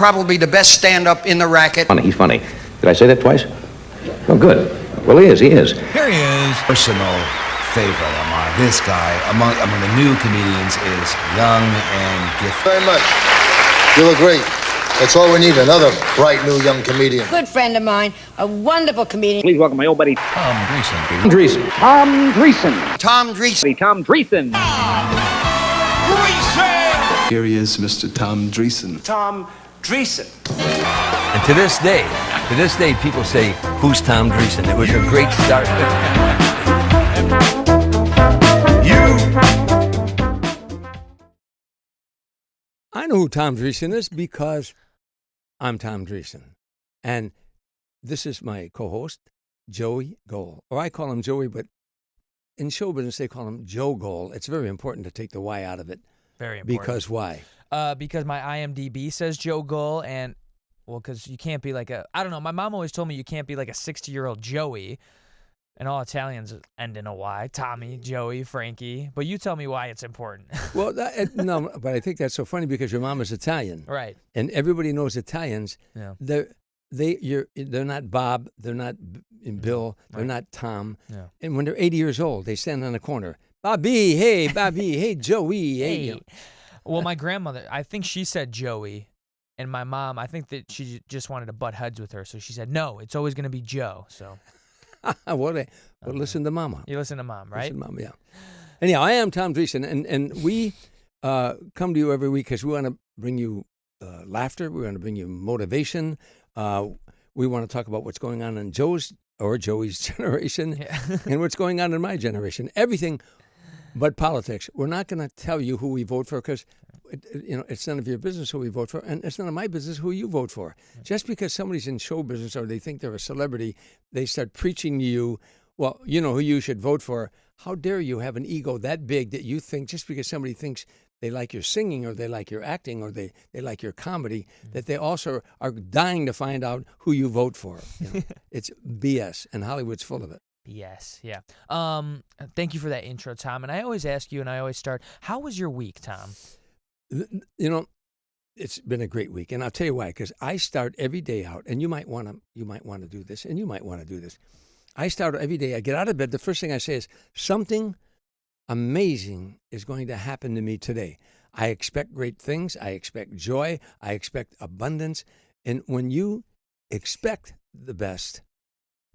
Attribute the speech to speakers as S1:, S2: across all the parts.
S1: probably the best stand-up in the racket.
S2: He's funny. Did I say that twice? Oh, good. Well, he is.
S3: Here he is. Personal favorite of mine. This guy, among the new comedians, is young and gifted.
S4: Very much. You look great. That's all we need, another bright new young comedian.
S5: Good friend of mine, a wonderful comedian.
S2: Please welcome my old buddy,
S3: Tom Dreesen.
S2: Dreesen.
S1: Tom Dreesen.
S2: Tom Dreesen.
S6: Here he is, Mr. Tom Dreesen.
S7: Tom Dreesen.
S8: And to this day, people say, "Who's Tom Dreesen?" It was a great start. I know who Tom Dreesen is because I'm Tom Dreesen. And this is my co-host, Joey Goal. Or I call him Joey, but in show business, they call him Joe Goal. It's very important to take the Y out of it.
S9: Very important.
S8: Because why?
S9: Because my IMDb says Joe Goal, and, well, because you can't be like I don't know, my mom always told me you can't be like a 60-year-old Joey, and all Italians end in a Y. Tommy, Joey, Frankie. But you tell me why it's important.
S8: Well, no, but I think that's so funny because your mom is Italian.
S9: Right.
S8: And everybody knows Italians.
S9: Yeah.
S8: They're not Bob, they're not Bill, they're not Tom.
S9: Yeah.
S8: And when they're 80 years old, they stand on the corner. Bobby, hey, Joey, hey.
S9: Hey. Well, my grandmother, I think she said Joey, and my mom, I think that she just wanted to butt heads with her, so she said, no, it's always going to be Joe. So,
S8: well, listen to Mama.
S9: You listen to Mom, right?
S8: Listen to Mama, yeah. Anyhow, I am Tom Dreesen, and we come to you every week because we want to bring you laughter, we want to bring you motivation, we want to talk about what's going on in Joey's generation and what's going on in my generation. Everything but politics. We're not going to tell you who we vote for because, it's none of your business who we vote for, and it's none of my business who you vote for. Just because somebody's in show business or they think they're a celebrity, they start preaching to you, well, you know who you should vote for. How dare you have an ego that big that you think just because somebody thinks they like your singing or they like your acting or they like your comedy, that they also are dying to find out who you vote for. It's BS, and Hollywood's full of it.
S9: Yes, yeah. Thank you for that intro, Tom. And I always ask you, and I always start, how was your week, Tom?
S8: It's been a great week, and I'll tell you why. Because I start every day out, and you might want to do this, and you might want to do this. I start every day. I get out of bed. The first thing I say is something amazing is going to happen to me today. I expect great things. I expect joy. I expect abundance. And when you expect the best,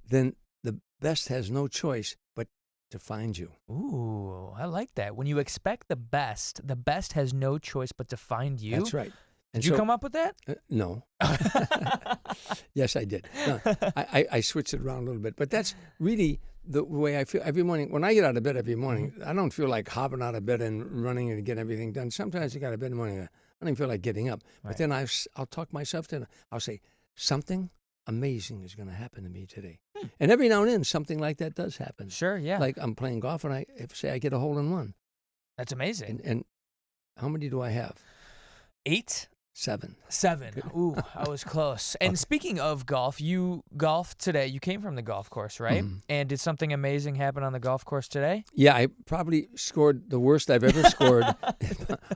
S8: then the best has no choice but to find you.
S9: Ooh, I like that. When you expect the best has no choice but to find you.
S8: That's right. And
S9: did you come up with that?
S8: No. Yes, I did. No, I switched it around a little bit. But that's really the way I feel every morning. When I get out of bed every morning, I don't feel like hopping out of bed and running and get everything done. Sometimes I get out of bed in the morning, I don't even feel like getting up. Right. But then I'll talk myself to, I'll say, something amazing is going to happen to me today. And every now and then, something like that does happen.
S9: Sure, yeah.
S8: Like I'm playing golf and I get a hole in one.
S9: That's amazing.
S8: And how many do I have?
S9: 8?
S8: 7.
S9: Ooh, I was close. And speaking of golf, you golfed today. You came from the golf course, right? Mm-hmm. And did something amazing happen on the golf course today?
S8: Yeah, I probably scored the worst I've ever scored. I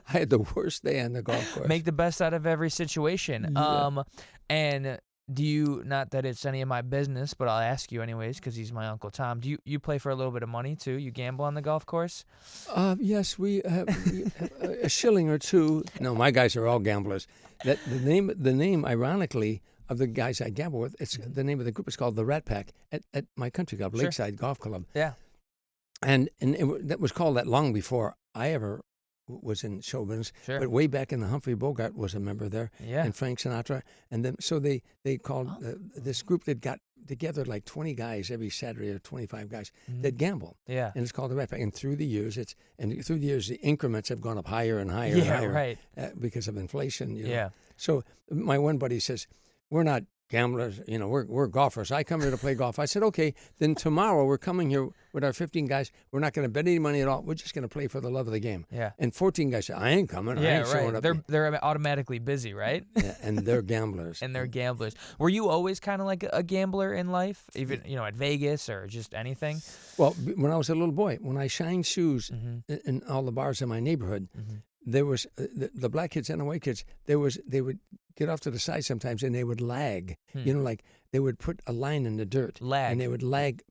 S8: had the worst day on the golf course.
S9: Make the best out of every situation.
S8: Yeah.
S9: And do you, not that it's any of my business, but I'll ask you anyways because he's my Uncle Tom. Do you play for a little bit of money too? You gamble on the golf course?
S8: Yes, we have a shilling or two. No, my guys are all gamblers. The name, ironically, of the guys I gamble with, it's the name of the group is called the Rat Pack at my country club,
S9: Sure.
S8: Lakeside Golf Club.
S9: Yeah.
S8: And that was called that long before I ever was in show business.
S9: Sure.
S8: But way back in the Humphrey Bogart was a member there.
S9: Yeah.
S8: And Frank Sinatra. And then so they called this group that got together like 20 guys every Saturday or 25 guys that gamble.
S9: Yeah.
S8: And it's called the Rat Pack. And through the years the increments have gone up higher and higher
S9: Yeah,
S8: and higher.
S9: right.
S8: Because of inflation. You know?
S9: Yeah.
S8: So my one buddy says, we're not gamblers, we're golfers. I come here to play golf. I said, okay, then tomorrow we're coming here with our 15 guys. We're not going to bet any money at all. We're just going to play for the love of the game.
S9: Yeah.
S8: And 14 guys said, I ain't coming. I
S9: Yeah,
S8: ain't showing
S9: right.
S8: up.
S9: They're automatically busy, right?
S8: Yeah, and they're gamblers.
S9: And they're gamblers. Were you always kind of like a gambler in life, even at Vegas or just anything?
S8: Well, when I was a little boy, when I shined shoes in all the bars in my neighborhood, there was the black kids and the white kids. They would get off to the side sometimes, and they would lag. You know, like they would put a line in the dirt.
S9: Lag.
S8: And they would lag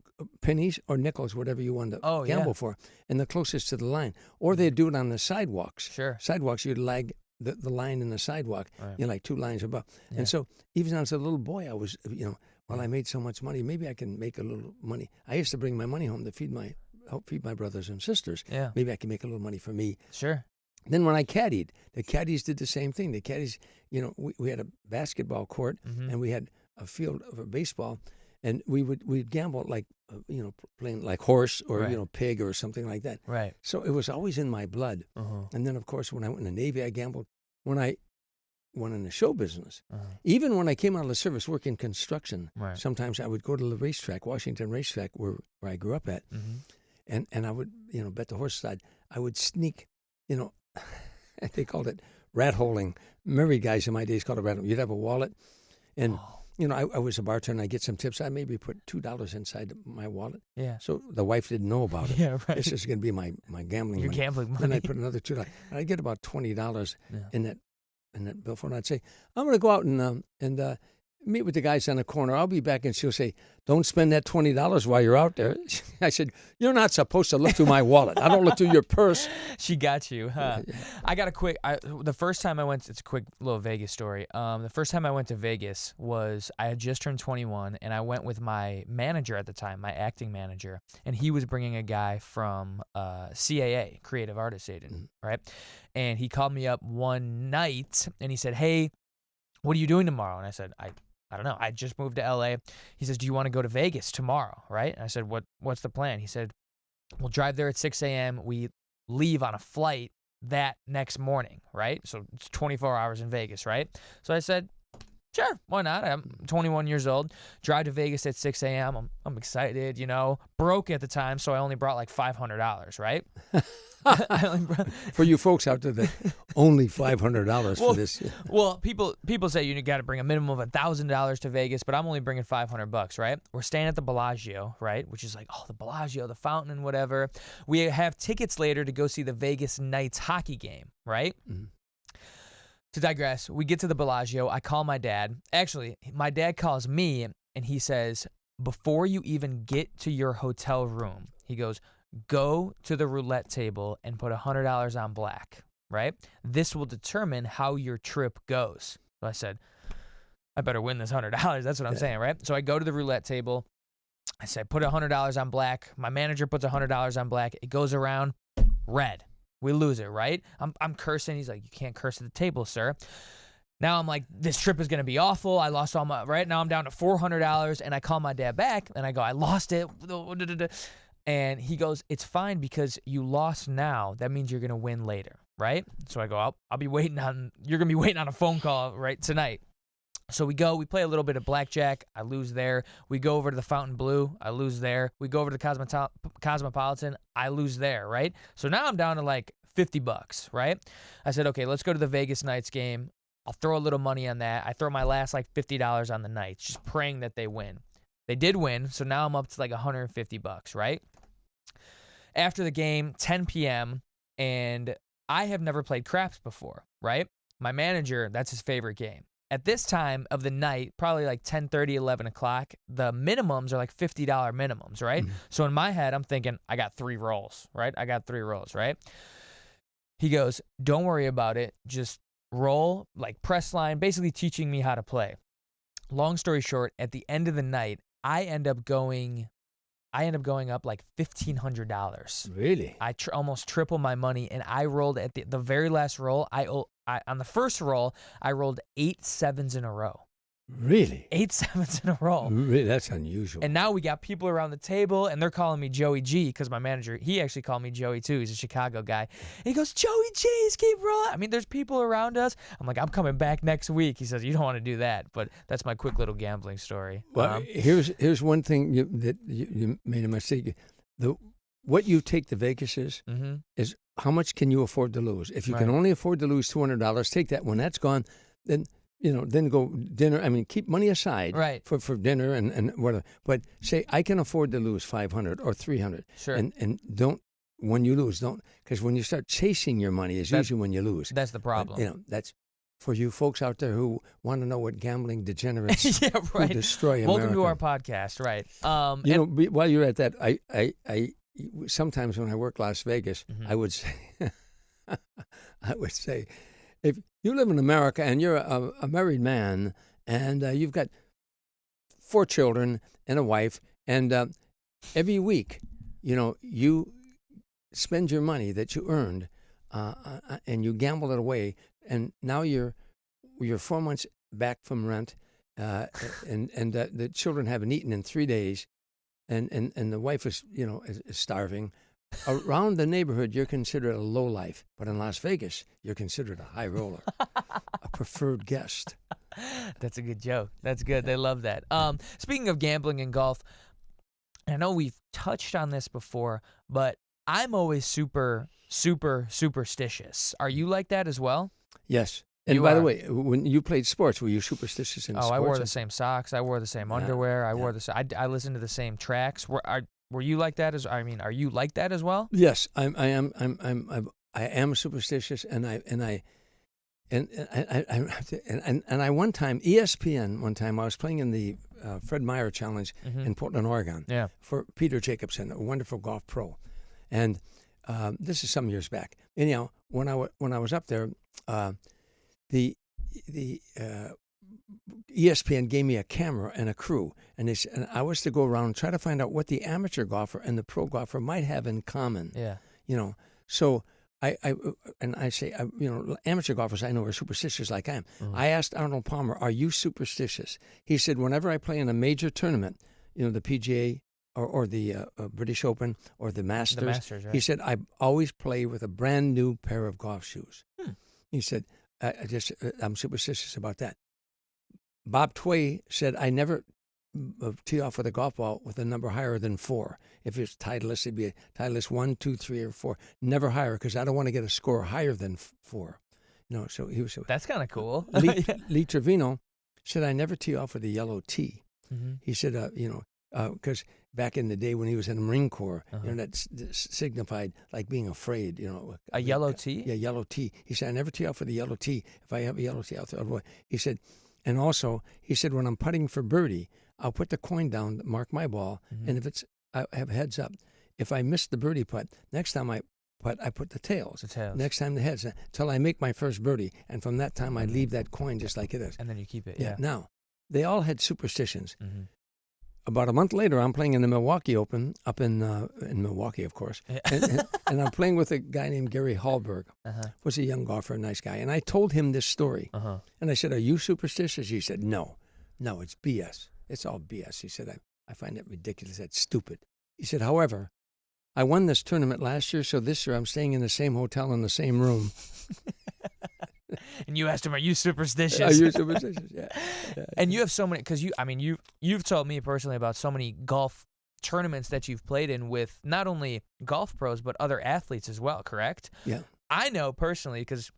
S8: pennies or nickels, whatever you wanted to gamble
S9: yeah.
S8: for, and the closest to the line. Or they'd do it on the sidewalks.
S9: Sure.
S8: Sidewalks, you'd lag the line in the sidewalk,
S9: Right.
S8: you know, like 2 lines above.
S9: Yeah.
S8: And so even as a little boy, I was, you know, well, I made so much money, maybe I can make a little money. I used to bring my money home to help feed my brothers and sisters.
S9: Yeah.
S8: Maybe I can make a little money for me.
S9: Sure.
S8: Then when I caddied, the caddies did the same thing. The caddies, you know, we had a basketball court and we had a field of a baseball, and we'd gamble like, you know, playing like horse or,
S9: Right.
S8: you know, pig or something like that.
S9: Right.
S8: So it was always in my blood. And then, of course, when I went in the Navy, I gambled. When I went in the show business, even when I came out of the service, working construction,
S9: Right.
S8: sometimes I would go to the racetrack, Washington racetrack, where I grew up at, and I would, you know, bet the horse side. I would sneak, you know, they called it rat holing. Married guys in my days called it rat holing. You'd have a wallet, and you know, I was a bartender, and I get some tips. I maybe put $2 inside my wallet.
S9: Yeah.
S8: So the wife didn't know about it.
S9: Yeah, right.
S8: This is going to be my gambling
S9: Your
S8: money.
S9: gambling
S8: Then
S9: money.
S8: I'd put another $2. And I'd get about $20
S9: Yeah.
S8: in that billfold. And I'd say, I'm going to go out and meet with the guys on the corner. I'll be back. And she'll say, don't spend that $20 while you're out there. I said, you're not supposed to look through my wallet. I don't look through your purse.
S9: She got you, huh? I got the first time I went, it's a quick little Vegas story. The first time I went to Vegas was, I had just turned 21, and I went with my manager at the time, my acting manager, and he was bringing a guy from CAA, Creative Artists Agent, right? And he called me up one night, and he said, hey, what are you doing tomorrow? And I said, I don't know. I just moved to LA. He says, do you want to go to Vegas tomorrow, right? And I said, what's the plan? He said, we'll drive there at 6 a.m. We leave on a flight that next morning, right? So it's 24 hours in Vegas, right? So I said, sure, why not? I'm 21 years old. Drive to Vegas at 6 a.m. I'm excited, you know. Broke at the time, so I only brought like $500, right?
S8: For you folks out there, that only $500 for this.
S9: Well, people say you got to bring a minimum of $1,000 to Vegas, but I'm only bringing $500, right? We're staying at the Bellagio, right? Which is like, oh, the Bellagio, the fountain and whatever. We have tickets later to go see the Vegas Knights hockey game, right? Mm-hmm. To digress, we get to the Bellagio. I call my dad. Actually, my dad calls me, and he says, before you even get to your hotel room, he goes, go to the roulette table and put $100 on black, right? This will determine how your trip goes. So I said, I better win this $100. That's what I'm saying, right? So I go to the roulette table. I said, put $100 on black. My manager puts $100 on black. It goes around, red. We lose it, right? I'm cursing. He's like, you can't curse at the table, sir. Now I'm like, this trip is going to be awful. I lost all my, right? Now I'm down to $400, and I call my dad back, and I go, I lost it. And he goes, it's fine because you lost now. That means you're going to win later, right? So I go, I'll be waiting on, you're going to be waiting on a phone call, right, tonight. So we go, we play a little bit of blackjack. I lose there. We go over to the Fontainebleau. I lose there. We go over to the Cosmopolitan. I lose there, right? So now I'm down to like $50, right? I said, okay, let's go to the Vegas Knights game. I'll throw a little money on that. I throw my last like $50 on the Knights, just praying that they win. They did win, so now I'm up to like $150, right? After the game, 10 p.m., and I have never played craps before, right? My manager, that's his favorite game. At this time of the night, probably like 10:30, 11 o'clock, the minimums are like $50 minimums, right? Mm-hmm. So in my head, I'm thinking, I got 3 rolls, right? Right? He goes, don't worry about it. Just roll, like press line, basically teaching me how to play. Long story short, at the end of the night, I end up going up like $1,500.
S8: Really?
S9: I almost triple my money, and I rolled at the very last roll. On the first roll, I rolled 8 sevens in a row.
S8: Really? 8
S9: sevens in a row.
S8: Really? That's unusual.
S9: And now we got people around the table, and they're calling me Joey G, because my manager, he actually called me Joey too. He's a Chicago guy. And he goes, Joey G's, keep rolling. I mean, there's people around us. I'm like, I'm coming back next week. He says, you don't want to do that. But that's my quick little gambling story.
S8: Well, here's one thing that you made a mistake. What you take to Vegas is how much can you afford to lose? If you can only afford to lose $200, take that. When that's gone, then go dinner. I mean, keep money aside for dinner and whatever. But say, I can afford to lose $500 or $300.
S9: Sure.
S8: And don't, when you lose, don't, because when you start chasing your money is usually when you lose.
S9: That's the problem.
S8: But, for you folks out there who want to know what gambling degenerates
S9: Yeah,
S8: who
S9: right.
S8: destroy
S9: Welcome
S8: America.
S9: to our podcast, right?
S8: You know, while you're at that, I sometimes when I work Las Vegas,
S9: Mm-hmm.
S8: I would say, if you live in America and you're a married man and you've got 4 children and a wife, and every week, you know, you spend your money that you earned and you gamble it away, and now you're 4 months back from rent, and the children haven't eaten in 3 days, and the wife is starving. Around the neighborhood, you're considered a low life, but in Las Vegas, you're considered a high roller, a preferred guest.
S9: That's a good joke. That's good. They love that. Speaking of gambling and golf, I know we've touched on this before, but I'm always super superstitious. Are you like that as well?
S8: Yes. And
S9: You
S8: by the
S9: are.
S8: way, when you played sports, were you superstitious in sports?
S9: I wore the same socks. I wore the same underwear. I wore the. I listened to the same tracks. Were you like that? Are you like that as well?
S8: Yes, I am superstitious, and I one time ESPN I was playing in the Fred Meyer Challenge in Portland, Oregon, for Peter Jacobson, a wonderful golf pro, and this is some years back. Anyhow, when I was up there, the ESPN gave me a camera and a crew, and I was to go around and try to find out what the amateur golfer and the pro golfer might have in common.
S9: Yeah.
S8: You know, so I say, amateur golfers I know are superstitious like I am. I asked Arnold Palmer, "Are you superstitious?" He said, "Whenever I play in a major tournament, the PGA or the British Open or the Masters,
S9: right.
S8: he said, I always play with a brand new pair of golf shoes." He said, I'm superstitious about that. Bob Tway said, I never tee off with a golf ball with a number higher than 4. If it's Titleist, it'd be a Titleist 1, 2, 3, or 4. Never higher, because I don't want to get a score higher than 4. So he was.
S9: That's kind of cool.
S8: Lee Trevino said, I never tee off with a yellow tee. He said, because back in the day when he was in the Marine Corps, that signified like being afraid.
S9: A yellow tee?
S8: Yeah, yellow tee. He said, I never tee off with a yellow tee. If I have a yellow tee, I'll throw it away. He said, and also, he said, when I'm putting for birdie, I'll put the coin down to mark my ball, and if I have heads up. If I miss the birdie putt, next time I put the tails. Next time the heads, until I make my first birdie, and from that time I leave that coin just like it is.
S9: And then you keep it, yeah.
S8: Now, they all had superstitions. About a month later, I'm playing in the Milwaukee Open, up in Milwaukee, of course, and I'm playing with a guy named Gary Hallberg. Was a young golfer, a nice guy, and I told him this story, and I said, "Are you superstitious?" He said, "No, it's BS. It's all BS." He said, "I find it ridiculous. That's stupid." He said, "However, I won this tournament last year, so this year I'm staying in the same hotel in the same room."
S9: And you asked him, "Are you superstitious?"
S8: Are you superstitious? Yeah.
S9: And you have so many, because you've told me personally about so many golf tournaments that you've played in with not only golf pros but other athletes as well. Correct?
S8: Yeah.
S9: I know personally, because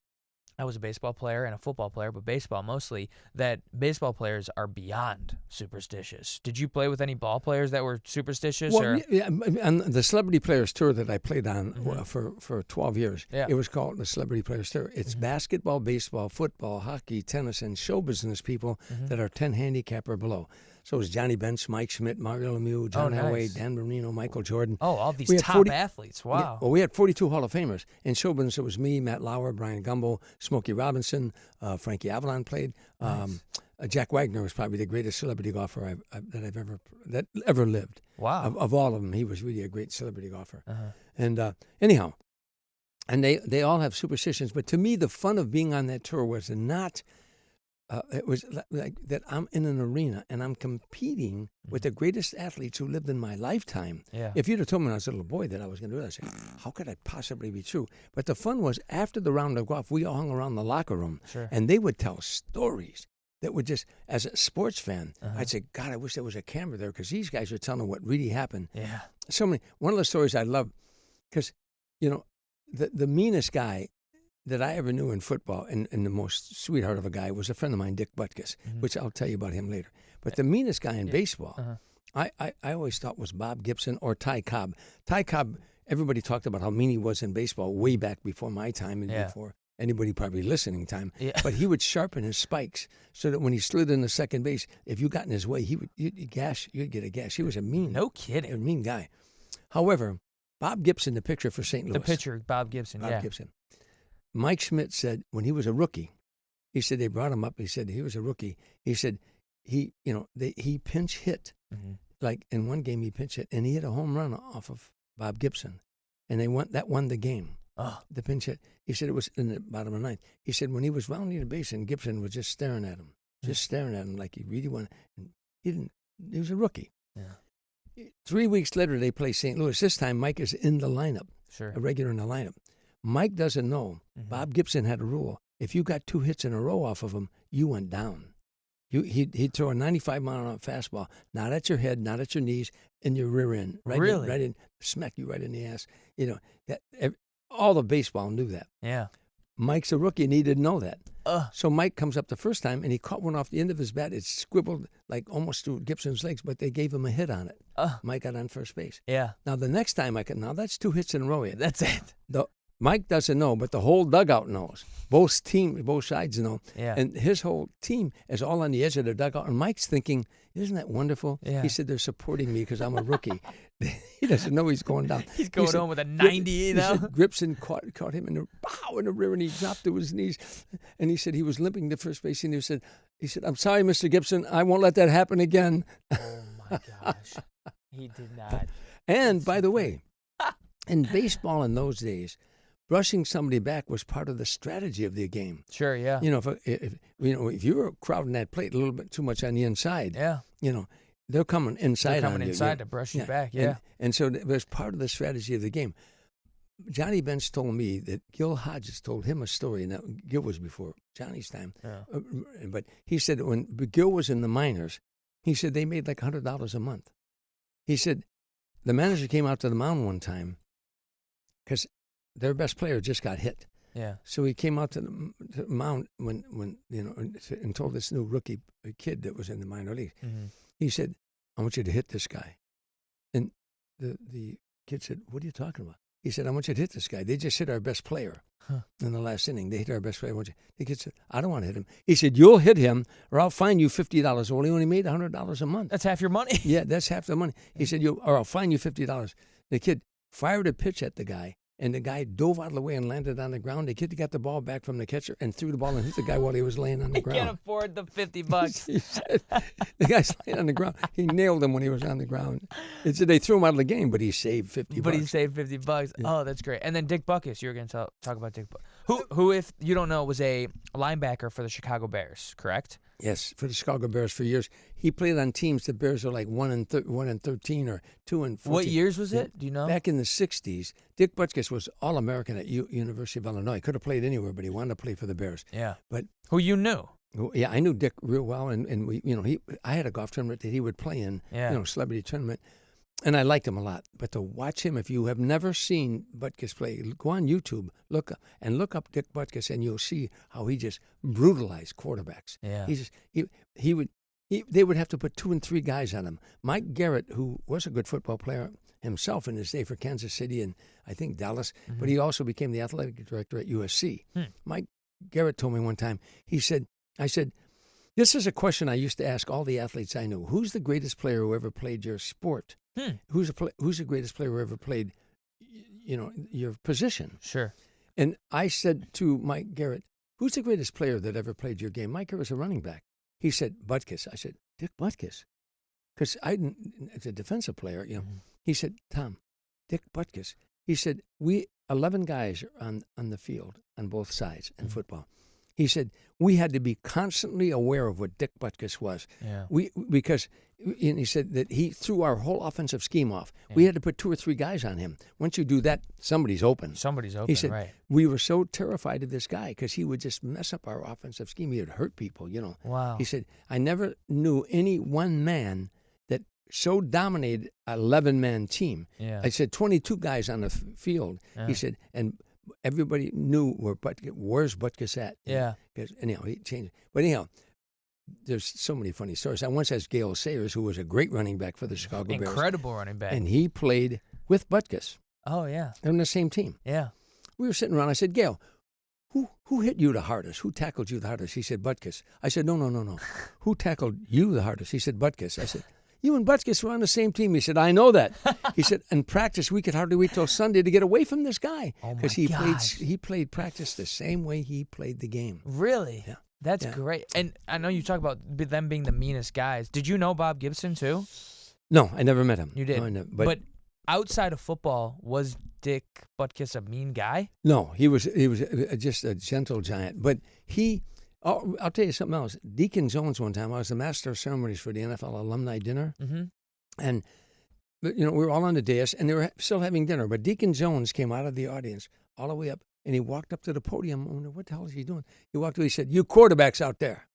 S9: I was a baseball player and a football player, but baseball mostly, that baseball players are beyond superstitious. Did you play with any ball players that were superstitious?
S8: Well, yeah, on the Celebrity Players Tour that I played on for 12 years, it was called the Celebrity Players Tour. It's basketball, baseball, football, hockey, tennis, and show business people that are 10 handicap or below. So it was Johnny Bench, Mike Schmidt, Mario Lemieux, John Elway, Dan Marino, Michael Jordan.
S9: Oh, all these top athletes. Wow.
S8: Yeah, well, we had 42 Hall of Famers. In show business, it was me, Matt Lauer, Brian Gumbo, Smokey Robinson, Frankie Avalon played. Jack Wagner was probably the greatest celebrity golfer that ever lived.
S9: Wow.
S8: Of all of them, he was really a great celebrity golfer. And anyhow, and they all have superstitions. But to me, the fun of being on that tour was not... it was like that I'm in an arena and I'm competing with the greatest athletes who lived in my lifetime.
S9: Yeah.
S8: If you'd have told me when I was a little boy that I was going to do that, I'd say, how could that possibly be true? But the fun was after the round of golf, we all hung around the locker room, and they would tell stories that would just, as a sports fan, I'd say, God, I wish there was a camera there, because these guys were telling what really happened.
S9: Yeah.
S8: So many. One of the stories I love, because, the meanest guy that I ever knew in football, and the most sweetheart of a guy, was a friend of mine, Dick Butkus, which I'll tell you about him later. But the meanest guy in baseball, I always thought was Bob Gibson or Ty Cobb. Ty Cobb, everybody talked about how mean he was in baseball way back before my time and before. anybody probably listening time.
S9: Yeah.
S8: But he would sharpen his spikes so that when he slid into second base, if you got in his way, you'd get a gash. He was a mean,
S9: No kidding.
S8: a mean guy. However, Bob Gibson, the pitcher for St. Louis.
S9: The pitcher, Bob Gibson.
S8: Bob Gibson. Mike Schmidt said when he was a rookie, he said they brought him up. He said he was a rookie. He said he pinch hit.
S9: Mm-hmm.
S8: Like in one game he pinch hit, and he hit a home run off of Bob Gibson, and that won the game.
S9: Oh.
S8: The pinch hit. He said it was in the bottom of the ninth. He said when he was rounding the base, and Gibson was just staring at him, like he really wanted. And he didn't. He was a rookie.
S9: Yeah.
S8: 3 weeks later, they play St. Louis. This time, Mike is in the lineup,
S9: Sure.
S8: a regular in the lineup. Mike doesn't know.
S9: Mm-hmm.
S8: Bob Gibson had a rule. If you got 2 hits in a row off of him, you went down. He'd throw a 95-mile-an-hour fastball, not at your head, not at your knees, in your rear end. Right in, smack you right in the ass. All the baseball knew that.
S9: Yeah.
S8: Mike's a rookie, and he didn't know that. So Mike comes up the first time, and he caught one off the end of his bat. It scribbled like almost through Gibson's legs, but they gave him a hit on it. Mike got on first base.
S9: Yeah.
S8: Now, the next time now that's 2 hits in a row.
S9: That's it.
S8: Mike doesn't know, but the whole dugout knows. Both sides know.
S9: Yeah.
S8: And his whole team is all on the edge of the dugout. And Mike's thinking, isn't that wonderful?
S9: Yeah.
S8: He said they're supporting me because I'm a rookie. He doesn't know he's going down.
S9: He's going home with a 90,
S8: He said Gibson caught him in the rear, and he dropped to his knees. And he said he was limping to first base. And he said, I'm sorry, Mr. Gibson. I won't let that happen again.
S9: Oh, my gosh. He did not.
S8: And, by the way, in baseball in those days, rushing somebody back was part of the strategy of the game.
S9: Sure, yeah.
S8: If you were crowding that plate a little bit too much on the inside, they're coming inside.
S9: They're coming inside to brush you back. Yeah.
S8: And so it was part of the strategy of the game. Johnny Bench told me that Gil Hodges told him a story. Now, Gil was before Johnny's time, but he said when Gil was in the minors, he said they made like $100 a month. He said the manager came out to the mound one time because their best player just got hit.
S9: Yeah.
S8: So he came out to the mound when and told this new rookie kid that was in the minor league.
S9: Mm-hmm.
S8: He said, "I want you to hit this guy." And the kid said, "What are you talking about?" He said, "I want you to hit this guy. They just hit our best player in the last inning. They hit our best player. The kid said, "I don't want to hit him." He said, "You'll hit him, or I'll fine you $50." Well, he only made $100 a month.
S9: That's half your money.
S8: Yeah, that's half the money. He said, or I'll fine you $50. The kid fired a pitch at the guy, and the guy dove out of the way and landed on the ground. The kid got the ball back from the catcher and threw the ball and hit the guy while he was laying on the ground.
S9: He can't afford the $50.
S8: He said, the guy's laying on the ground. He nailed him when he was on the ground. He said they threw him out of the game, but he saved $50.
S9: But he saved $50. Yeah. Oh, that's great. And then Dick Butkus, you were going to talk about Dick Butkus, who, if you don't know, was a linebacker for the Chicago Bears, correct?
S8: Yes, for the Chicago Bears for years. He played on teams. The Bears are like 1-13 or 2-14.
S9: What years was it? Do you know?
S8: Back in the 60s, Dick Butkus was All-American at University of Illinois. Could have played anywhere, but he wanted to play for the Bears.
S9: Yeah.
S8: But
S9: who you knew?
S8: Yeah, I knew Dick real well, and we, I had a golf tournament that he would play in.
S9: Yeah.
S8: Celebrity tournament, and I liked him a lot. But to watch him, if you have never seen Butkus play, go on YouTube, look up Dick Butkus, and you'll see how he just brutalized quarterbacks.
S9: Yeah.
S8: They would have to put 2 and 3 guys on him. Mike Garrett, who was a good football player himself in his day for Kansas City and I think Dallas, but he also became the athletic director at USC. Mike Garrett told me one time, I said, this is a question I used to ask all the athletes I knew. Who's the greatest player who ever played your sport? Who's the greatest player who ever played, your position?
S9: Sure.
S8: And I said to Mike Garrett, who's the greatest player that ever played your game? Mike Garrett was a running back. He said, Butkus. I said, Dick Butkus? Because it's a defensive player, He said, Tom, Dick Butkus. He said, 11 guys are on the field on both sides in football. He said, we had to be constantly aware of what Dick Butkus was.
S9: Yeah.
S8: And he said that he threw our whole offensive scheme off. Yeah. We had to put 2 or 3 guys on him. Once you do that, somebody's open.
S9: He
S8: said,
S9: right.
S8: We were so terrified of this guy because he would just mess up our offensive scheme. He would hurt people,
S9: Wow.
S8: He said, I never knew any one man that so dominated an 11-man team.
S9: Yeah.
S8: I said 22 guys on the field. Yeah. He said, and everybody knew where's Butkus at.
S9: Yeah.
S8: Because anyhow, he changed. But anyhow, there's so many funny stories. I once asked Gale Sayers, who was a great running back for the Chicago Bears.
S9: Incredible running back.
S8: And he played with Butkus.
S9: Oh, yeah.
S8: They're on the same team.
S9: Yeah.
S8: We were sitting around. I said, Gale, who hit you the hardest? Who tackled you the hardest? He said, Butkus. I said, no. Who tackled you the hardest? He said, Butkus. I said, you and Butkus were on the same team. He said, I know that. He said, in practice, we could hardly wait till Sunday to get away from this guy.
S9: Oh, my
S8: Because
S9: gosh.
S8: he played practice the same way he played the game.
S9: Really?
S8: Yeah.
S9: That's
S8: Yeah.
S9: great. And I know you talk about them being the meanest guys. Did you know Bob Gibson too?
S8: No, I never met him.
S9: You did.
S8: No, I never,
S9: but outside of football, was Dick Butkus a mean guy?
S8: No, he was just a gentle giant. But I'll tell you something else. Deacon Jones one time, I was the master of ceremonies for the NFL alumni dinner, and we were all on the dais, and they were still having dinner. But Deacon Jones came out of the audience all the way up, and he walked up to the podium. I wonder, what the hell is he doing? He walked away. He said, "You quarterbacks out there,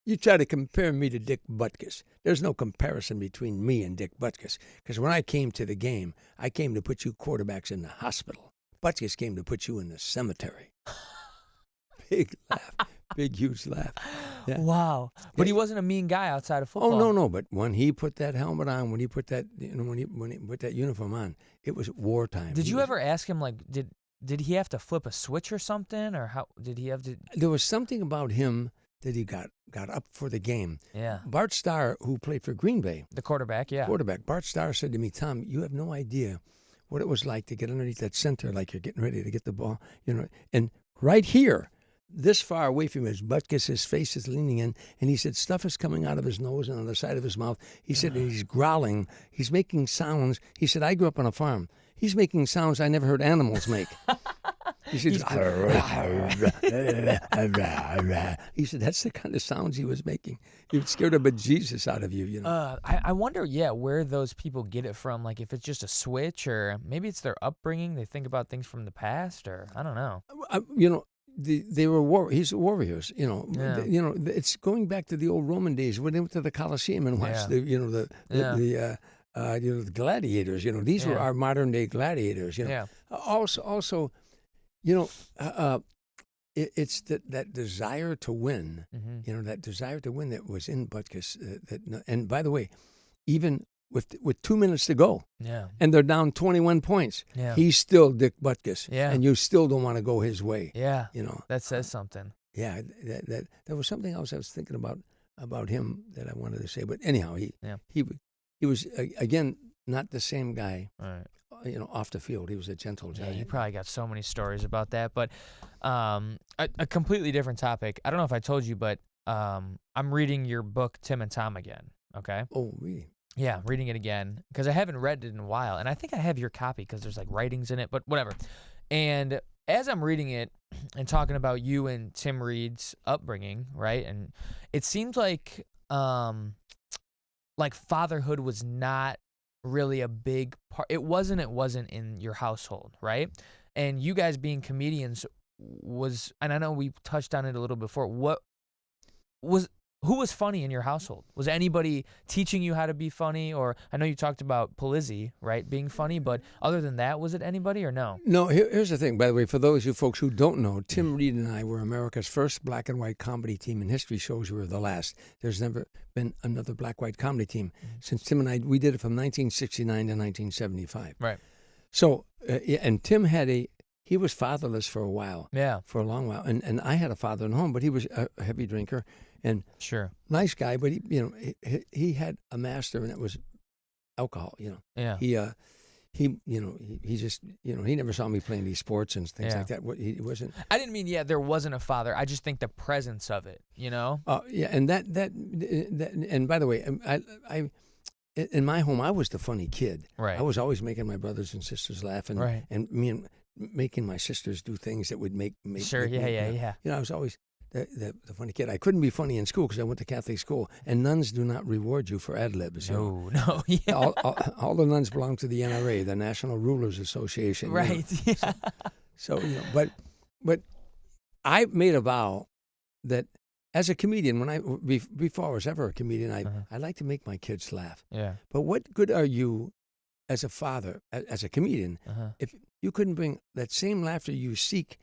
S8: you try to compare me to Dick Butkus. There's no comparison between me and Dick Butkus. Because when I came to the game, I came to put you quarterbacks in the hospital. Butkus came to put you in the cemetery." Big laugh. Big, huge laugh. Yeah.
S9: Wow. But he wasn't a mean guy outside of football.
S8: Oh, no. But when he put that helmet on, when he put that, when he put that uniform on, it was wartime.
S9: Did you ever ask him, like, did he have to flip a switch or something? Or how did he have to?
S8: There was something about him that he got up for the game.
S9: Yeah.
S8: Bart Starr, who played for Green Bay.
S9: The quarterback, yeah.
S8: Bart Starr said to me, "Tom, you have no idea what it was like to get underneath that center, like you're getting ready to get the ball, and right here, this far away from his Butkus, his face is leaning in, and he said stuff is coming out of his nose and on the side of his mouth. He said he's growling, he's making sounds. He said, I grew up on a farm. He's making sounds I never heard animals make. He said, he said, that's the kind of sounds he was making. He was scared a bejesus out of you,
S9: I wonder, where those people get it from. Like, if it's just a switch, or maybe it's their upbringing. They think about things from the past, or I don't know.
S8: They were he's warriors, It's going back to the old Roman days when they went to the Colosseum and watched the gladiators. These were our modern day gladiators. Also, it's that desire to win. That desire to win that was in Butkus. And by the way, even with 2 minutes to go, and they're down 21 points, he's still Dick Butkus, and you still don't want to go his way.
S9: That says something.
S8: Yeah, that there was something else I was thinking about him that I wanted to say, but anyhow, he was again not the same guy.
S9: Right.
S8: Off the field, he was a gentle giant.
S9: Yeah, you probably got so many stories about that, but a completely different topic. I don't know if I told you, but I'm reading your book, Tim and Tom, again. Okay.
S8: Oh, really?
S9: Yeah, reading it again because I haven't read it in a while, and I think I have your copy because there's like writings in it, but whatever. And as I'm reading it and talking about you and Tim Reed's upbringing, right? And it seems like fatherhood was not really a big part. It wasn't in your household, right? And you guys being comedians was, and I know we touched on it a little before. Who was funny in your household? Was anybody teaching you how to be funny? Or I know you talked about Polizzi, right, being funny, but other than that, was it anybody or no?
S8: No, here's the thing. By the way, for those of you folks who don't know, Tim Reed and I were America's first black and white comedy team. In history shows we were the last. There's never been another black-white comedy team. Since Tim and I, we did it from 1969 to 1975.
S9: Right.
S8: So, and Tim he was fatherless for a while.
S9: Yeah.
S8: For a long while. And I had a father at home, but he was a heavy drinker. And
S9: sure,
S8: nice guy, but he had a master, and it was alcohol.
S9: Yeah.
S8: He just he never saw me playing these sports and things like that. He wasn't.
S9: I didn't mean there wasn't a father. I just think the presence of it.
S8: And that and by the way, I in my home I was the funny kid.
S9: Right.
S8: I was always making my brothers and sisters laugh, and
S9: right.
S8: and making my sisters do things that would make
S9: sure. Yeah.
S8: I was always the funny kid. I couldn't be funny in school because I went to Catholic school, and nuns do not reward you for ad libs.
S9: No. Yeah.
S8: All the nuns belong to the NRA, the National Rulers Association.
S9: Right. Yeah.
S8: So but I made a vow that as a comedian, before I was ever a comedian, I like to make my kids laugh.
S9: Yeah.
S8: But what good are you as a father, as a comedian, if you couldn't bring that same laughter you seek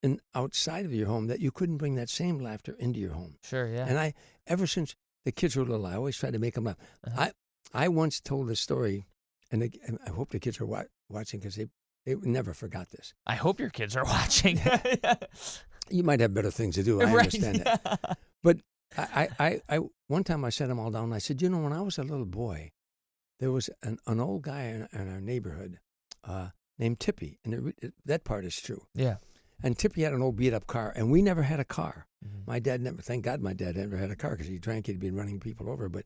S8: and outside of your home, that you couldn't bring that same laughter into your home?
S9: Sure, yeah.
S8: And ever since the kids were little, I always tried to make them laugh. I once told this story, and I hope the kids are watching because they never forgot this.
S9: I hope your kids are watching.
S8: You might have better things to do. I understand that. But I one time I sat them all down and I said, when I was a little boy, there was an old guy in our neighborhood named Tippy, and that part is true.
S9: Yeah.
S8: And Tippy had an old beat-up car, and we never had a car. My dad never, thank God my dad never had a car because he drank, he'd been running people over. But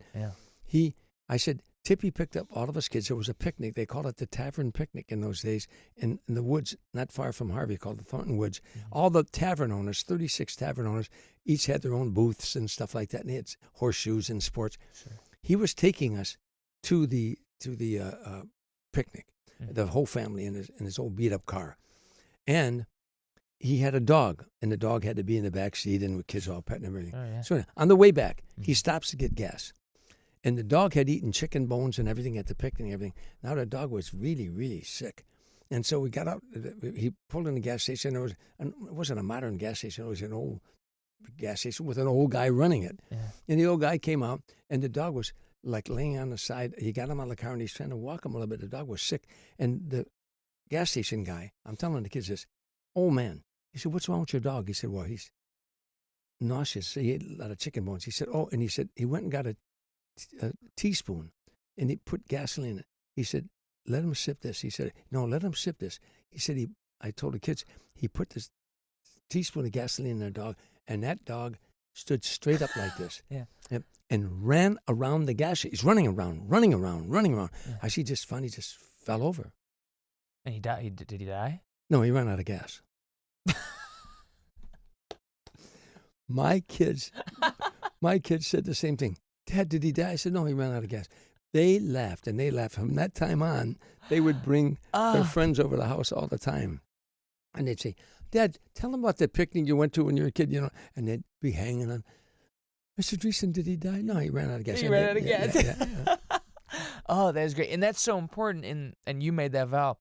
S8: I said, Tippy picked up all of us kids. There was a picnic. They called it the Tavern Picnic in those days in the woods, not far from Harvey, called the Thornton Woods. All the tavern owners, 36 tavern owners, each had their own booths and stuff like that, and they had horseshoes and sports. Sure. He was taking us to the picnic, the whole family in his old beat-up car. And he had a dog, and the dog had to be in the back seat, and with kids all petting and everything. Oh, yeah. So on the way back, he stops to get gas. And the dog had eaten chicken bones and everything at the picnic and everything. Now the dog was really, really sick. And so we got out. He pulled in the gas station. It wasn't a modern gas station. It was an old gas station with an old guy running it. Yeah. And the old guy came out, and the dog was like laying on the side. He got him out of the car, and he's trying to walk him a little bit. The dog was sick. And the gas station guy, I'm telling the kids this, old man, he said, "What's wrong with your dog?" He said, "Well, he's nauseous. He ate a lot of chicken bones." He said, and he said, he went and got a teaspoon, and he put gasoline in it. He said, "Let him sip this." He said, "No, let him sip this." He said, I told the kids, he put this teaspoon of gasoline in their dog, and that dog stood straight up like this. And ran around the gas station. He's running around. Yeah. I see finally just fell over.
S9: And he died. Did he die?
S8: No, he ran out of gas. My kids said the same thing. "Dad, did he die?" I said, "No, he ran out of gas." They laughed, and they laughed. From that time on, they would bring their friends over to the house all the time. And they'd say, "Dad, tell them about the picnic you went to when you were a kid," and they'd be hanging on. "Mr. Dreesen, did he die?" "No, he ran out of gas."
S9: He ran out of gas.
S8: Yeah.
S9: Oh, that is great. And that's so important, and you made that vow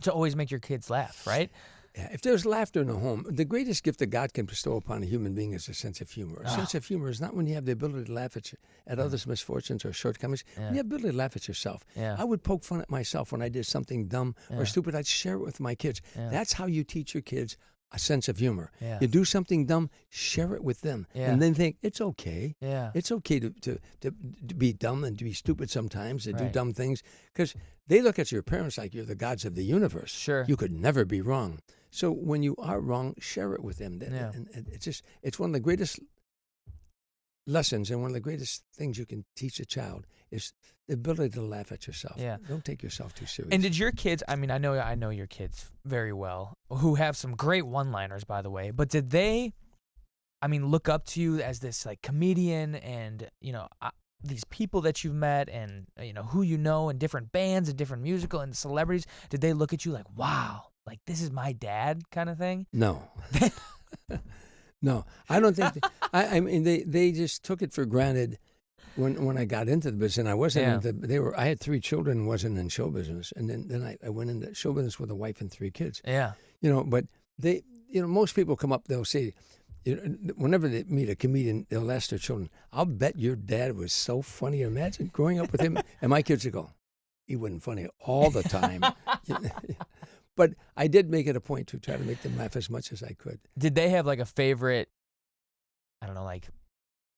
S9: to always make your kids laugh, right?
S8: Yeah, if there's laughter in a home, the greatest gift that God can bestow upon a human being is a sense of humor. A sense of humor is not when you have the ability to laugh at others' misfortunes or shortcomings. When you have the ability to laugh at yourself. Yeah. I would poke fun at myself when I did something dumb or stupid. I'd share it with my kids. Yeah. That's how you teach your kids a sense of humor. Yeah. You do something dumb, share it with them, and then think, it's okay. Yeah. It's okay to be dumb and to be stupid sometimes, to do dumb things, because they look at your parents like you're the gods of the universe.
S9: Sure.
S8: You could never be wrong. So when you are wrong, share it with them.
S9: Yeah.
S8: And it's one of the greatest lessons and one of the greatest things you can teach a child is the ability to laugh at yourself. Yeah. Don't take yourself too seriously.
S9: And did your kids, I know your kids very well, who have some great one-liners, by the way, but did they, look up to you as this like comedian and, these people that you've met and, who you know in different bands and different musical and celebrities, did they look at you like, wow, like this is my dad kind of thing?
S8: No. No, I don't think. They just took it for granted when I got into the business. And I wasn't. I had 3 children, and wasn't in show business, and then I went into show business with a wife and 3 kids.
S9: Yeah.
S8: But they, most people come up, they'll say, whenever they meet a comedian, they'll ask their children, "I'll bet your dad was so funny. Imagine growing up with him." And my kids would go, "He wasn't funny all the time." But I did make it a point to try to make them laugh as much as I could.
S9: Did they have like a favorite, I don't know, like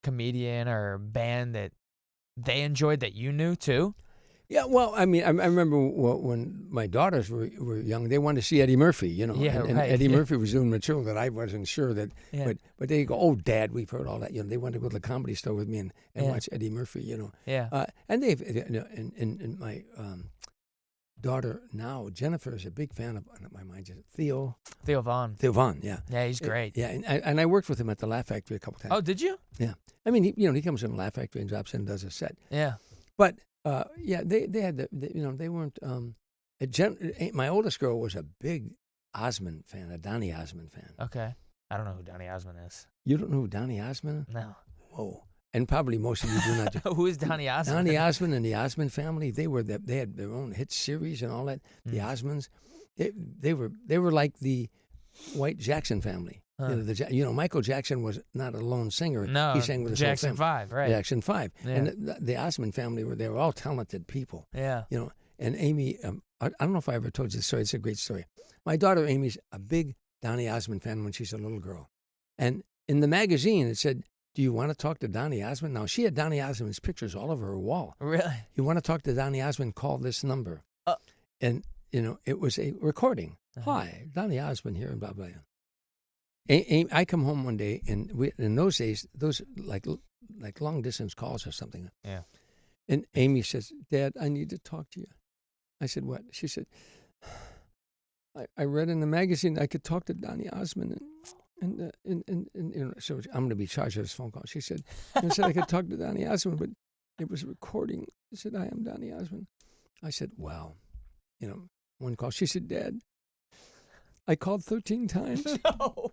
S9: comedian or band that they enjoyed that you knew too?
S8: Yeah, well, I remember when my daughters were young, they wanted to see Eddie Murphy, Yeah, and
S9: right.
S8: Eddie Murphy was doing material that I wasn't sure that, but they go, "Oh, Dad, we've heard all that." They wanted to go to the Comedy Store with me and watch Eddie Murphy,
S9: Yeah.
S8: And they've, and my daughter now, Jennifer, is a big fan of, on my mind, Theo Von. Theo Von, yeah.
S9: Yeah, he's great.
S8: Yeah, and I worked with him at the Laugh Factory a couple times.
S9: Oh, did you?
S8: Yeah. He comes in the Laugh Factory and drops in and does a set.
S9: Yeah.
S8: But, they had they weren't, my oldest girl was a big Osmond fan, a Donny Osmond fan.
S9: Okay. I don't know who Donny Osmond is.
S8: You don't know who Donny Osmond is?
S9: No.
S8: Whoa. And probably most of you do not.
S9: Who is Donny Osmond?
S8: Donny Osmond and the Osmond family. They had their own hit series and all that. The Osmonds, they were like the White Jackson family. Huh. Michael Jackson was not a lone singer.
S9: No,
S8: he sang with his
S9: Jackson
S8: whole family.
S9: 5, right?
S8: Jackson 5,
S9: yeah.
S8: and the Osmond family they were all talented people.
S9: Yeah.
S8: And Amy, I don't know if I ever told you this story. It's a great story. My daughter Amy's a big Donny Osmond fan when she's a little girl. And in the magazine, it said, do you want to talk to Donny Osmond? Now, she had Donny Osmond's pictures all over her wall.
S9: Really?
S8: You want to talk to Donny Osmond? Call this number. And, it was a recording. Hi, Donny Osmond here, and blah, blah, blah. I come home one day, and in those days, those like long-distance calls or something.
S9: Yeah.
S8: And Amy says, Dad, I need to talk to you. I said, what? She said, I read in the magazine I could talk to Donny Osmond, and so I'm going to be charged with this phone call. She said, I could talk to Donny Osmond, but it was a recording. She said, I am Donny Osmond. I said, well, one call. She said, Dad, I called 13 times.
S9: No.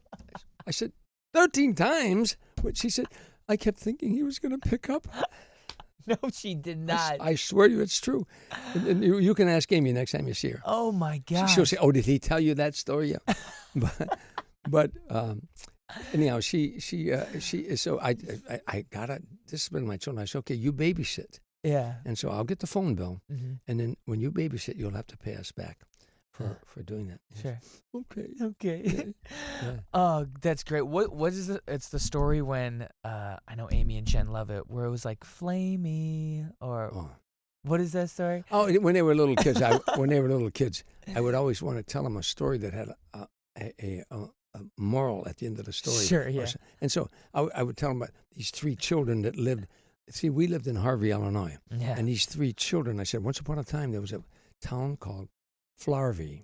S8: I said, 13 times? But she said, I kept thinking he was going to pick up.
S9: No, she did not.
S8: I swear to you, it's true. And you can ask Amy next time you see her.
S9: Oh, my God.
S8: She'll say, oh, did he tell you that story? Yeah. but anyhow, she so I got to discipline my children. I said, okay, you babysit.
S9: Yeah.
S8: And so I'll get the phone bill. Mm-hmm. And then when you babysit, you'll have to pay us back for doing that.
S9: Sure.
S8: Okay.
S9: Yeah. Oh, that's great. What is it? It's the story when I know Amy and Jen love it, where it was like flamey or what is that story?
S8: Oh, when they were little kids, I would always want to tell them a story that had a moral at the end of the story.
S9: Sure, yeah.
S8: And so I would tell them about these three children that lived. See, we lived in Harvey, Illinois, and these three children. I said, once upon a time there was a town called Flarvey,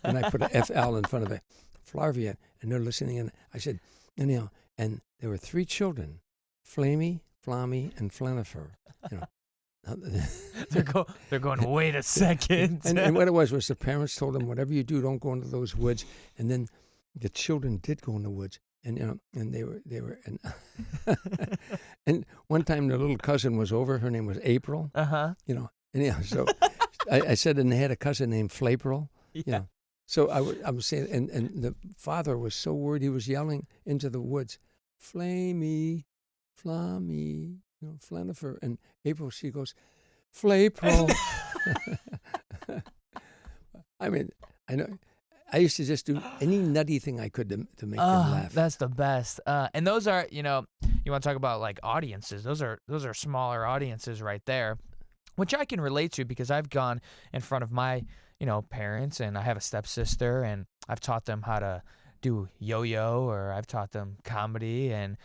S8: and I put a FL in front of it, Flarvey, and they're listening. And I said, anyhow, and there were three children, Flamey, Flammy, and Flanifer.
S9: They're going. Wait a second.
S8: and what it was the parents told them, whatever you do, don't go into those woods. And then the children did go in the woods, and they were and and one time their little cousin was over. Her name was April. Anyhow, so. I said, and they had a cousin named Flapril.
S9: Yeah.
S8: So I was saying, and the father was so worried, he was yelling into the woods, Flamey, Flammy, Flanifer. And April, she goes, Flapril. I mean, I know. I used to just do any nutty thing I could to make them laugh.
S9: That's the best. And those are, you want to talk about like audiences. Those are smaller audiences right there, which I can relate to because I've gone in front of my, parents, and I have a stepsister, and I've taught them how to do yo-yo, or I've taught them comedy, and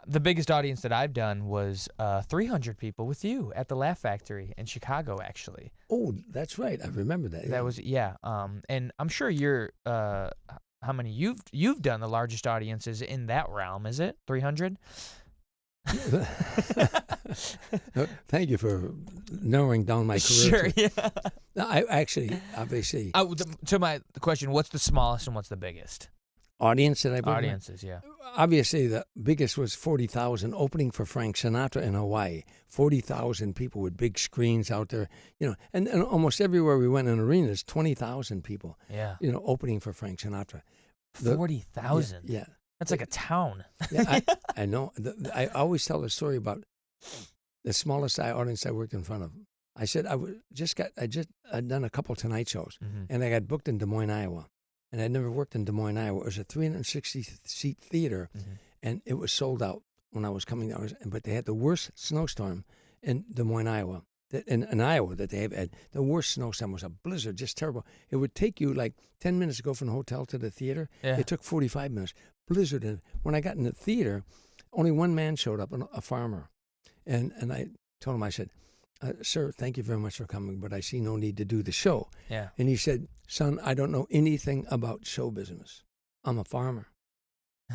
S9: the biggest audience that I've done was 300 people with you at the Laugh Factory in Chicago, actually.
S8: Oh, that's right. I remember that.
S9: That was, and I'm sure you're, how many you've done the largest audiences in that realm, is it? 300?
S8: Thank you for narrowing down my career.
S9: Sure, yeah.
S8: No, I actually, obviously.
S9: To my question, what's the smallest and what's the biggest?
S8: Audience that I've been
S9: Audiences, yeah.
S8: Obviously, the biggest was 40,000 opening for Frank Sinatra in Hawaii. 40,000 people with big screens out there, and almost everywhere we went in arenas, 20,000 people.
S9: Yeah.
S8: Opening for Frank Sinatra.
S9: 40,000.
S8: Yeah.
S9: That's like a town.
S8: Yeah, I know. I always tell the story about the smallest audience I worked in front of. I said I'd done a couple Tonight shows, and I got booked in Des Moines, Iowa, and I'd never worked in Des Moines, Iowa. It was a 360-seat theater, and it was sold out when I was coming there. But they had the worst snowstorm in Des Moines, Iowa. In Iowa that they have had. The worst snowstorm was a blizzard, just terrible. It would take you like 10 minutes to go from the hotel to the theater.
S9: Yeah.
S8: It took 45 minutes. Blizzard. And when I got in the theater, only one man showed up, a farmer. And I told him, I said, sir, thank you very much for coming, but I see no need to do the show.
S9: Yeah.
S8: And he said, son, I don't know anything about show business. I'm a farmer.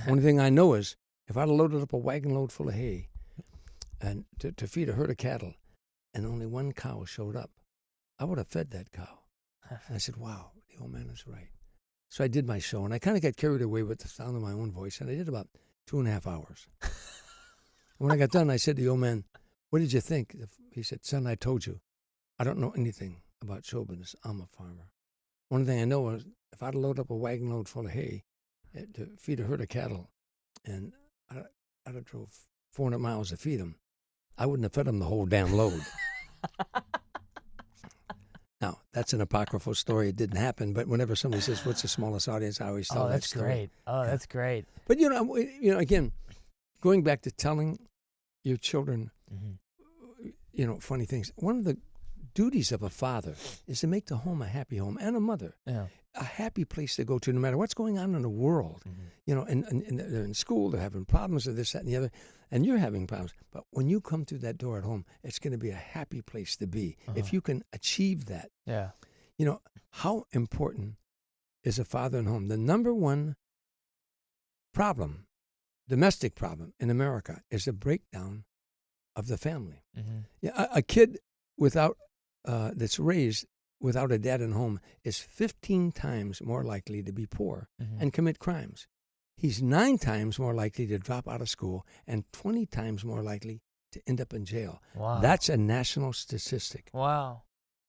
S8: Only thing I know is if I'd loaded up a wagon load full of hay and to feed a herd of cattle, and only one cow showed up, I would have fed that cow. And I said, wow, the old man is right. So I did my show, and I kind of got carried away with the sound of my own voice, and I did about 2.5 hours. And when I got done, I said to the old man, what did you think? He said, son, I told you, I don't know anything about show business. I'm a farmer. One thing I know is if I'd load up a wagon load full of hay to feed a herd of cattle, and I'd have drove 400 miles to feed them, I wouldn't have fed them the whole damn load. Now, that's an apocryphal story. It didn't happen, but whenever somebody says, what's the smallest audience, I always tell that story.
S9: Great. Oh, that's great.
S8: But, again, going back to telling your children, funny things. One of the duties of a father is to make the home a happy home, and a mother a happy place to go to, no matter what's going on in the world. And they're in school, they're having problems with this, that, and the other, and you're having problems. But when you come through that door at home, it's going to be a happy place to be. If you can achieve that.
S9: Yeah.
S8: How important is a father in home? The number one problem, domestic problem in America, is the breakdown of the family. A kid that's raised without a dad in home is 15 times more likely to be poor and commit crimes. He's 9 times more likely to drop out of school and 20 times more likely to end up in jail.
S9: Wow.
S8: That's a national statistic.
S9: Wow.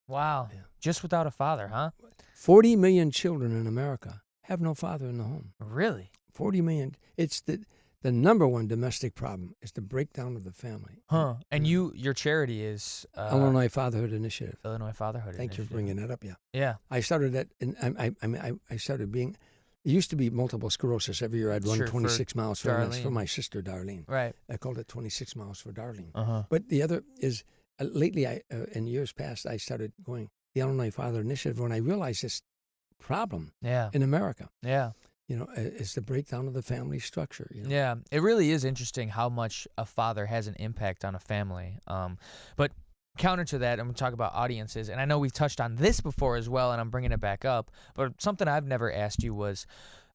S9: Yeah. Just without a father, huh?
S8: 40 million children in America have no father in the home.
S9: Really?
S8: 40 million. It's the number one domestic problem is the breakdown of the family.
S9: Huh. And your charity is
S8: Illinois Fatherhood Initiative.
S9: Illinois Fatherhood
S8: Thank
S9: Initiative.
S8: you for bringing that up. Yeah.
S9: Yeah.
S8: I started that, and I started being. It used to be multiple sclerosis. Every year I'd run 26 miles for my sister Darlene.
S9: Right.
S8: I called it 26 miles for Darlene.
S9: But
S8: the other is lately, in years past, I started going the Illinois Father Initiative when I realized this problem in America.
S9: Yeah.
S8: It's the breakdown of the family structure.
S9: Yeah, it really is interesting how much a father has an impact on a family. But counter to that, I'm going to talk about audiences, and I know we've touched on this before as well, and I'm bringing it back up, but something I've never asked you was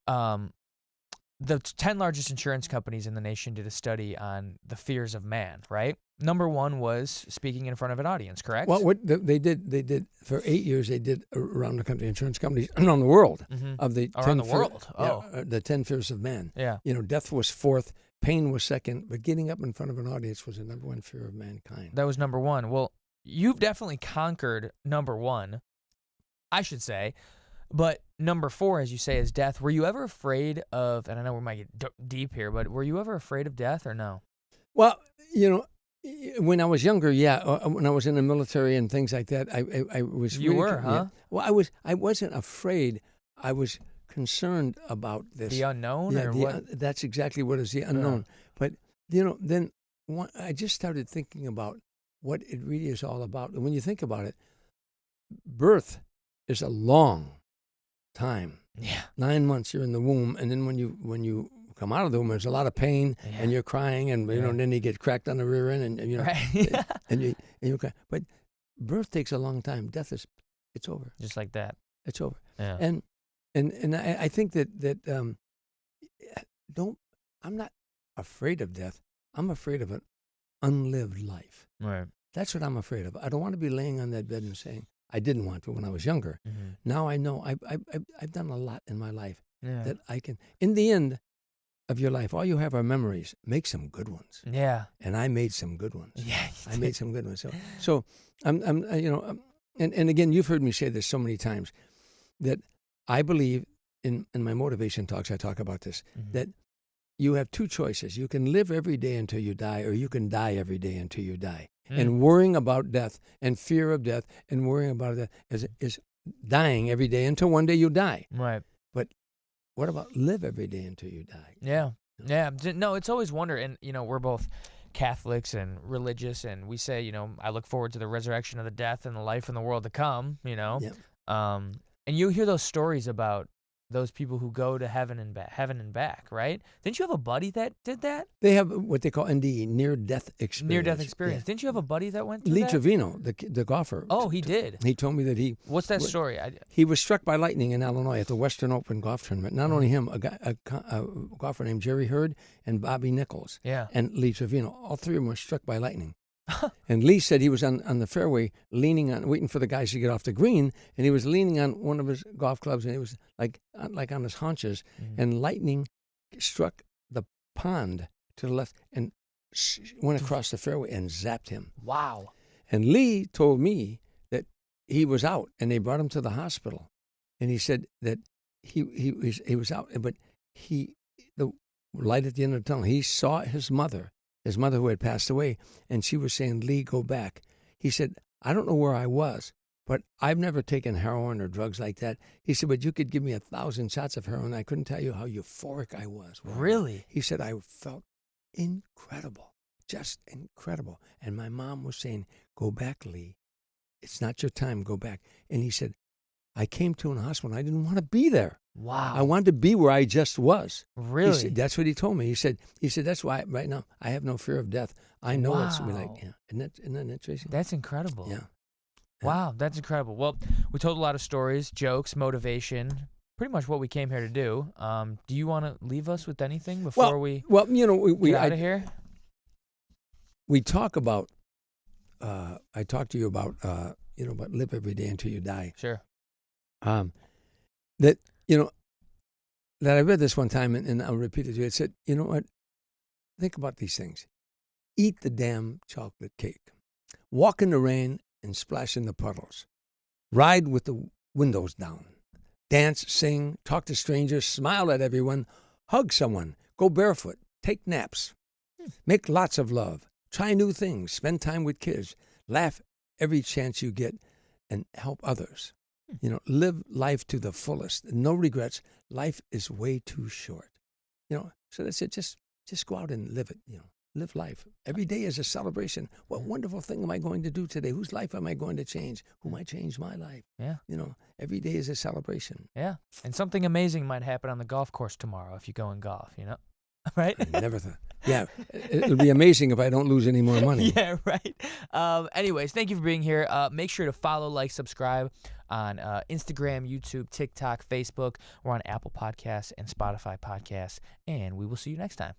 S9: the 10 largest insurance companies in the nation did a study on the fears of man, right? Number 1 was speaking in front of an audience, correct?
S8: Well, what they did for 8 years, they did around the country, insurance companies around the world, of the
S9: around the world.
S8: The 10 fears of man.
S9: Yeah.
S8: Death was 4th, pain was 2nd, but getting up in front of an audience was the number 1 fear of mankind.
S9: That was number 1. Well, you've definitely conquered number 1, I should say. But number 4, as you say, is death. Were you ever afraid of, and I know we might get deep here, but were you ever afraid of death or no?
S8: Well, when I was younger, when I was in the military and things like that, I was.
S9: You were, huh?
S8: Yeah. Well, I wasn't afraid. I was concerned about this.
S9: The unknown, or what?
S8: That's exactly what is the unknown. But then I just started thinking about what it really is all about. And when you think about it, birth is a long time.
S9: Yeah.
S8: 9 months you're in the womb, and then when you come out of the womb, there's a lot of pain, and you're crying, and then you get cracked on the rear end, and
S9: right.
S8: and you cry. But birth takes a long time. Death it's over.
S9: Just like that.
S8: It's over.
S9: Yeah.
S8: And I think that I'm not afraid of death. I'm afraid of an unlived life.
S9: Right.
S8: That's what I'm afraid of. I don't want to be laying on that bed and saying, I didn't want to when I was younger. Now I know I've done a lot in my life that I can. In the end of your life, all you have are memories. Make some good ones.
S9: Yeah.
S8: And I made some good ones.
S9: Yeah.
S8: I made some good ones. So and again, you've heard me say this so many times that I believe in my motivation talks. I talk about this that you have 2 choices. You can live every day until you die, or you can die every day until you die. And worrying about death and fear of death and worrying about death is dying every day until one day you die.
S9: Right.
S8: But what about live every day until you die?
S9: Yeah. Yeah. No, it's always wonder. And, we're both Catholics and religious, and we say, I look forward to the resurrection of the death and the life in the world to come,
S8: Yeah.
S9: And you hear those stories about those people who go to heaven and back, right? Didn't you have a buddy that did that?
S8: They have what they call NDE, near-death experience.
S9: Near-death experience. Yeah. Didn't you have a buddy that went through
S8: Lee
S9: that?
S8: Trevino, the golfer.
S9: Oh, he did?
S8: He told me that he...
S9: What's that story?
S8: He was struck by lightning in Illinois at the Western Open golf tournament. Not only him, a golfer named Jerry Hurd and Bobby Nichols.
S9: Yeah.
S8: And Lee Trevino. All 3 of them were struck by lightning. And Lee said he was on the fairway waiting for the guys to get off the green, and he was leaning on one of his golf clubs, and it was like on his haunches, and lightning struck the pond to the left and went across the fairway and zapped him.
S9: Wow.
S8: And Lee told me that he was out, and they brought him to the hospital, and he said that he was out, but the light at the end of the tunnel, he saw his mother who had passed away, and she was saying, Lee, go back. He said, I don't know where I was, but I've never taken heroin or drugs like that. He said, but you could give me 1,000 shots of heroin. I couldn't tell you how euphoric I was. Wow.
S9: Really?
S8: He said, I felt incredible, just incredible. And my mom was saying, go back, Lee. It's not your time. Go back. And he said, I came to an hospital. And I didn't want to be there.
S9: Wow.
S8: I wanted to be where I just was.
S9: Really?
S8: He said, that's what he told me. He said, that's why right now I have no fear of death. I know it's like, yeah. Isn't that interesting?
S9: That's incredible.
S8: Yeah.
S9: Wow, that's incredible. Well, we told a lot of stories, jokes, motivation, pretty much what we came here to do. Do you want to leave us with anything before we get out of here?
S8: We talk about, I talk to you about, about live every day until you die.
S9: Sure.
S8: That I read this one time, and I'll repeat it to you. It said, you know what? Think about these things. Eat the damn chocolate cake. Walk in the rain and splash in the puddles. Ride with the windows down. Dance, sing, talk to strangers, smile at everyone, hug someone, go barefoot, take naps. Make lots of love. Try new things. Spend time with kids. Laugh every chance you get and help others. Live life to the fullest. No regrets. Life is way too short. So that's it. Just go out and live it. Live life. Every day is a celebration. What wonderful thing am I going to do today? Whose life am I going to change? Who might change my life?
S9: Yeah.
S8: Every day is a celebration.
S9: Yeah. And something amazing might happen on the golf course tomorrow if you go and golf, Right?
S8: I never thought. Yeah. It'll be amazing if I don't lose any more money.
S9: Yeah, right. Anyways, thank you for being here. Make sure to follow, like, subscribe on Instagram, YouTube, TikTok, Facebook. We're on Apple Podcasts and Spotify Podcasts. And we will see you next time.